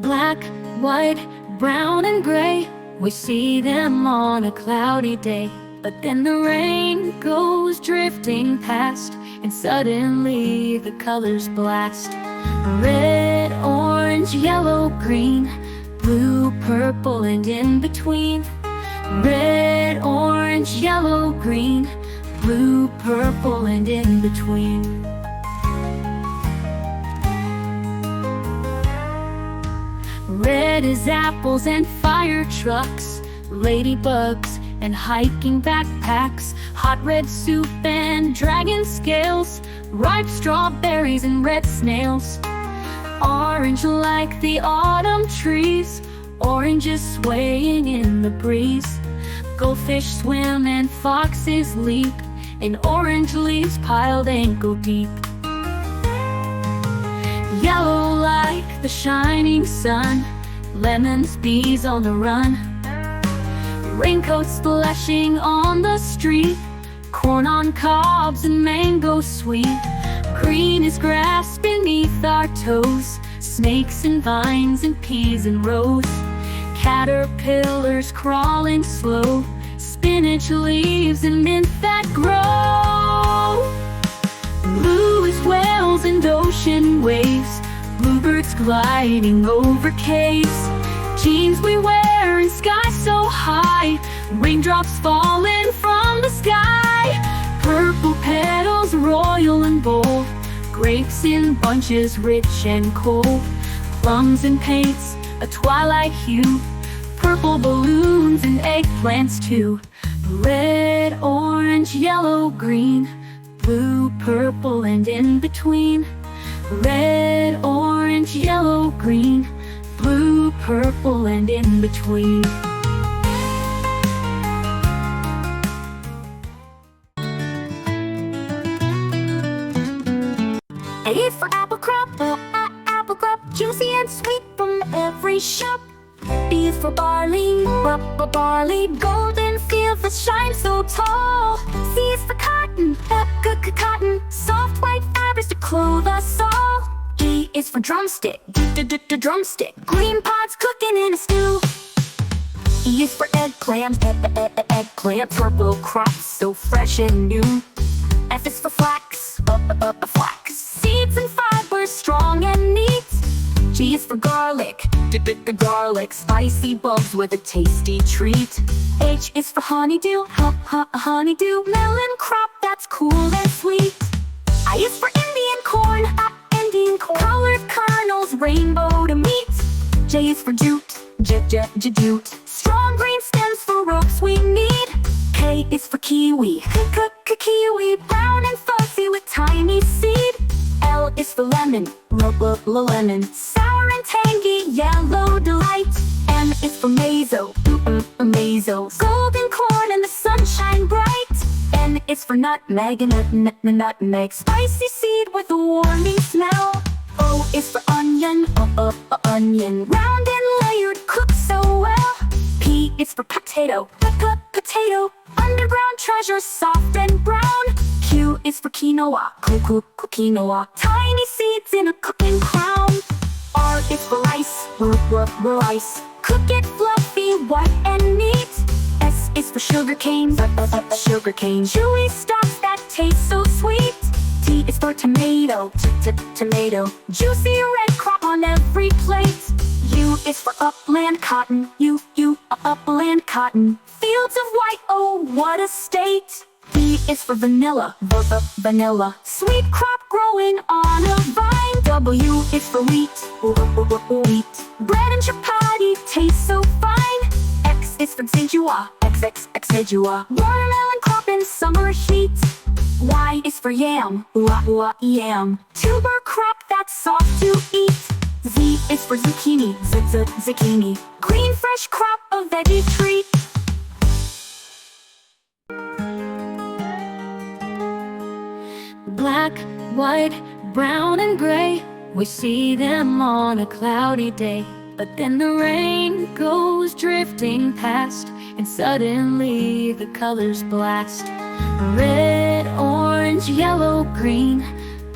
Black, white, brown and gray, we see them on a cloudy day. But then the rain goes drifting past, and suddenly the colors blast. Red, orange, yellow, green, blue, purple, and in between. Red, orange, yellow, green, blue, purple, and in between. Red is apples and fire trucks, ladybugs and hiking backpacks, hot red soup and dragon scales, ripe strawberries and red snails. Orange like the autumn trees, oranges swaying in the breeze. Goldfish swim and foxes leap, and orange leaves piled ankle deep. Yellow like the shining sun, lemons, bees on the run. Raincoats splashing on the street, corn on cobs and mango sweet. Green is grass beneath our toes, snakes and vines and peas and rose. Caterpillars crawling slow, spinach leaves and mint that grow. Blue is whales and ocean waves, bluebirds gliding over caves. Jeans we wear in sky so high, raindrops falling from the sky. Purple petals royal and bold, grapes in bunches rich and cold. Plums and paints a twilight hue, purple balloons and eggplants too. Red, orange, yellow, green, blue, purple, and in between. Red, orange, yellow, green, blue, purple, and in between. A for apple crop, apple crop, juicy and sweet from every shop. B for barley, barley, golden fields that shine so tall. C is for cotton, cotton, soft white fabrics to clothe us all. D is for drumstick, drumstick, green pods cooking in a stew. E is for eggplant, eggplant, purple crops so fresh and new. F is for flax, flax, seeds and fibers strong and neat. G is for garlic, garlic, spicy bulbs with a tasty treat. H is for honeydew, honeydew, melon crop that's cool and sweet. I is for Indian corn, Indian corn, colored kernels, rainbow to meet. J is for jute, jute, strong green stems for ropes we need. K is for kiwi, kiwi, brown and fuzzy with tiny seed. L is for lemon, lemon, sour and tangy, yellow delight. M is for mazo, mazo, golden corn and the sunshine bright. N is for nutmeg, nutmeg, spicy seed with a warming smell. O is for onion, onion, round and layered, cooked so well. P is for potato, potato, underground treasure, soft and brown. Q is for quinoa, quinoa, tiny seeds in a cooking crown. R is for rice, rice, cook it fluffy, white and neat. S is for sugarcane, chewy stalks that taste so sweet. T is for tomato, tomato, juicy red crop on every plate. U is for upland cotton, upland cotton, fields of white, oh what a state. V is for vanilla, vanilla, sweet crop growing on a vine. W is for wheat, wheat, bread and chapati taste so fine. X is for xijua, xijua, watermelon crop in summer heat. Y is for yam, yam, tuber crop that's soft to eat. Z is for zucchini, zucchini, green fresh crop a veggie treat. Black, white, brown and gray, we see them on a cloudy day. But then the rain goes drifting past, and suddenly the colors blast. Red, orange, yellow, green,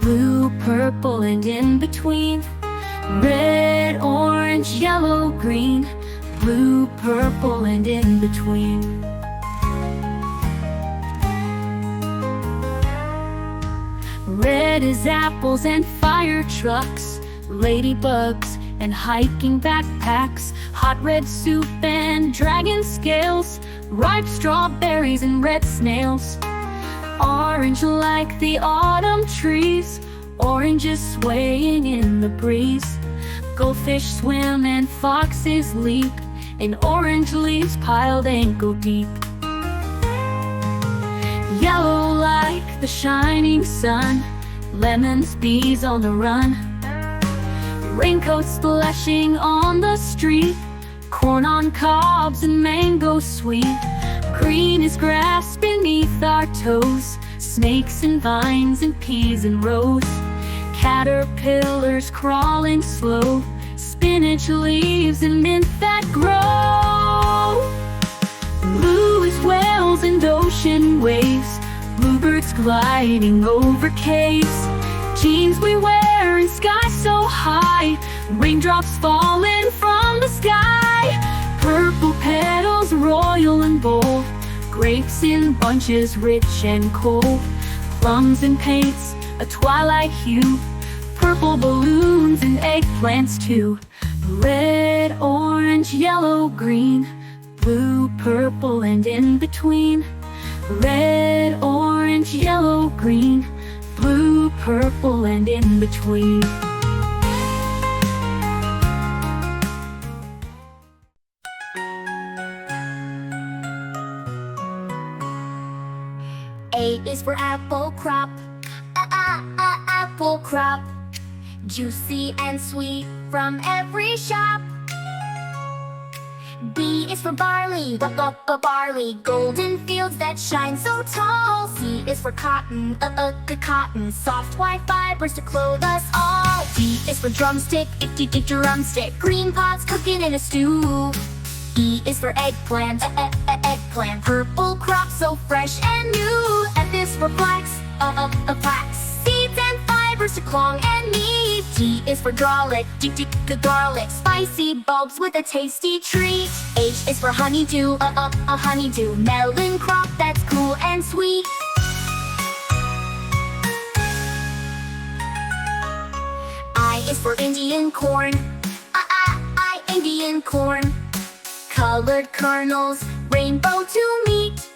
blue, purple, and in between. Red, orange, orange, yellow, green, blue, purple, and in between. Red is apples and fire trucks, ladybugs and hiking backpacks, hot red soup and dragon scales, ripe strawberries and red snails. Orange like the autumn trees, oranges swaying in the breeze. Goldfish swim and foxes leap in orange leaves piled ankle deep. Yellow like the shining sun, lemons, bees on the run. Raincoats splashing on the street, corn on cobs and mango sweet. Green is grass beneath our toes, snakes and vines and peas and rose. Caterpillars crawling slow, spinach leaves and mint that grow. Blue is whales and ocean waves, bluebirds gliding over caves. Jeans we wear in sky so high, raindrops falling from the sky. Purple petals royal and bold, grapes in bunches rich and cold. Plums and paints a twilight hue, purple balloons and eggplants too. Red, orange, yellow, green, blue, purple, and in between. Red, orange, yellow, green, blue, purple, and in between. A is for apple crop, apple crop, juicy and sweet from every shop. B is for barley, barley, golden fields that shine so tall. C is for cotton, cotton, soft white fibers to clothe us all. D is for drumstick, drumstick, green pots cooking in a stew. E is for eggplant, eggplant, purple crop so fresh and new. F is for flax, flax, seeds and fibers to clong and knead. G is for garlic, garlic, spicy bulbs with a tasty treat. H is for honeydew, honeydew, melon crop that's cool and sweet. I is for Indian corn, Indian corn, colored kernels, rainbow to meet.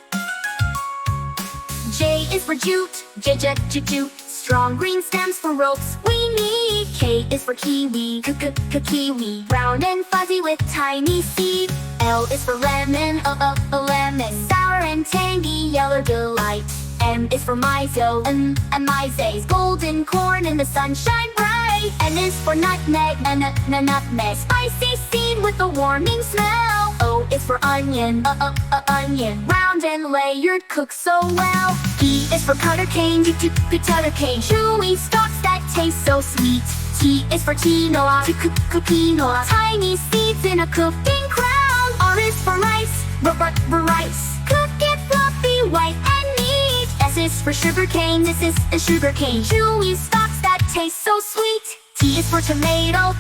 J is for jute, jute, strong green stems for ropes we need. K is for kiwi, kiwi, round and fuzzy with tiny seed. L is for lemon, lemon, sour and tangy, yellow delight. M is for miso, maize, golden corn in the sunshine bright. N is for nutmeg, nutmeg, spicy seed with a warming smell. O is for onion, onion, round and layered, cooked so well. P is for cutter cane, cutter cane, chewy stalks that taste so sweet. T is for quinoa, quinoa, tiny seeds in a cooking crown. R is for rice, rice, cook it fluffy, white and neat. S is for sugar cane, this is a sugar cane, chewy stalks that taste so sweet. T is for tomato,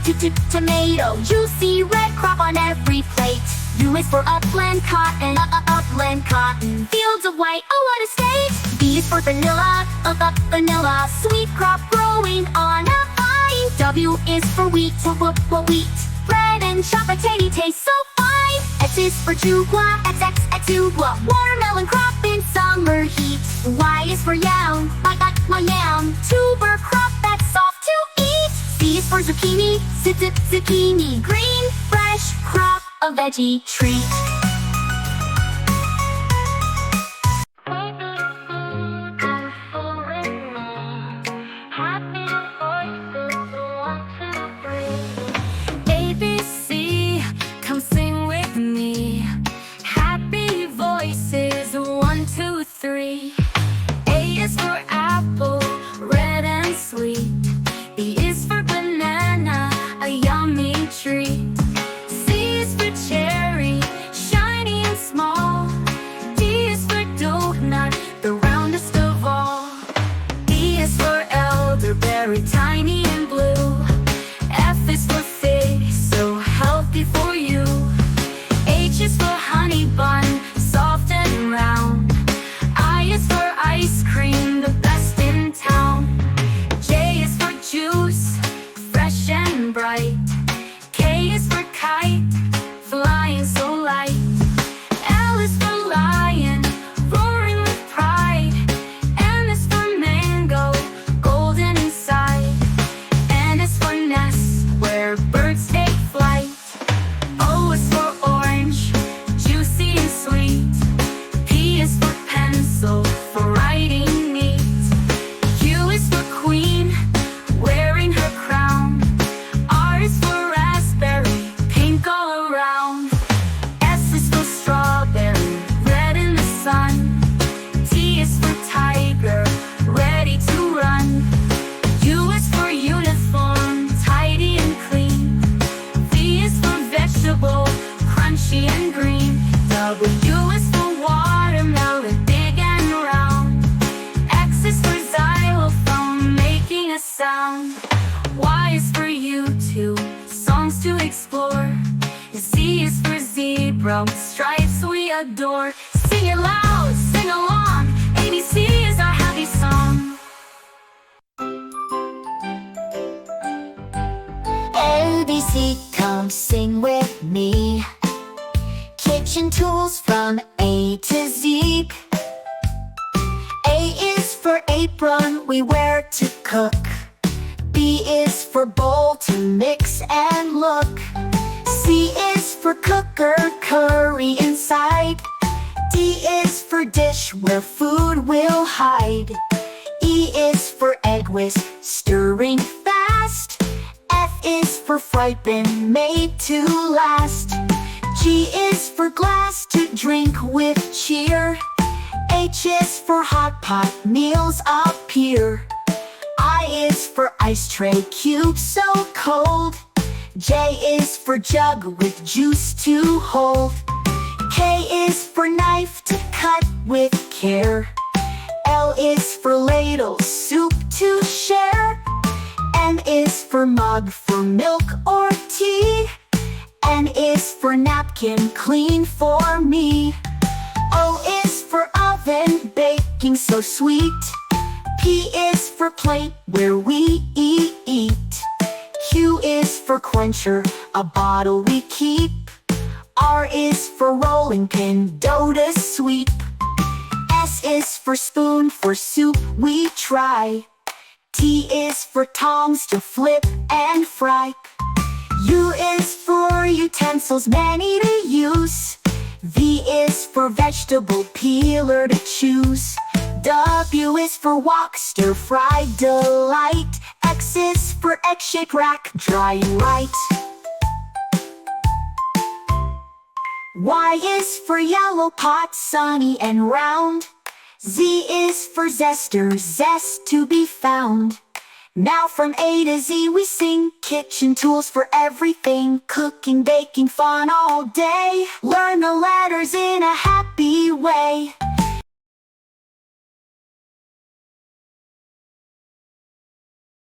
tomato, juicy red crop on every plate. U is for upland cotton, upland cotton, fields of white, oh what a state. V is for vanilla, vanilla, sweet crop growing on a vine. W is for wheat, wheat, bread and chocolatey taste so fine. X is for jugua, jugua, watermelon crop in summer heat. Y is for yam, yam, tuber crop that's soft to eat. Z is for zucchini, zucchini, green, fresh crop, a veggie treat. ABC, come sing with me. Happy voices, 1, 2, 3. A is for apple, red and sweet. B is for banana, a yummy treat. C is for cherry, song. Y is for YouTube, songs to explore. Z is for zebra, stripes we adore. Sing it loud, sing along, ABC is our happy song. ABC, come sing with me. Kitchen tools from A to Z. A is for apron, we wear to cook. B is for bowl, to mix and look. C is for cooker, curry inside. D is for dish, where food will hide. E is for egg whisk, stirring fast. F is for fry pan, made to last. G is for glass, to drink with cheer. H is for hot pot, meals appear. I is for ice tray, cube so cold. J is for jug with juice to hold. K is for knife to cut with care. L is for ladle, soup to share. M is for mug, for milk or tea. N is for napkin, clean for me. O is for oven, baking so sweet. P is for plate, where we eat. Q is for quencher, a bottle we keep. R is for rolling pin, dough to sweep. S is for spoon, for soup we try. T is for tongs, to flip and fry. U is for utensils, many to use. V is for vegetable peeler to choose. W is for wok, stir fry delight. X is for egg shake rack, drying right. Y is for yellow pot, sunny and round. Z is for zester, zest to be found. Now from A to Z we sing, kitchen tools for everything. Cooking, baking, fun all day. Learn the letters in a happy way.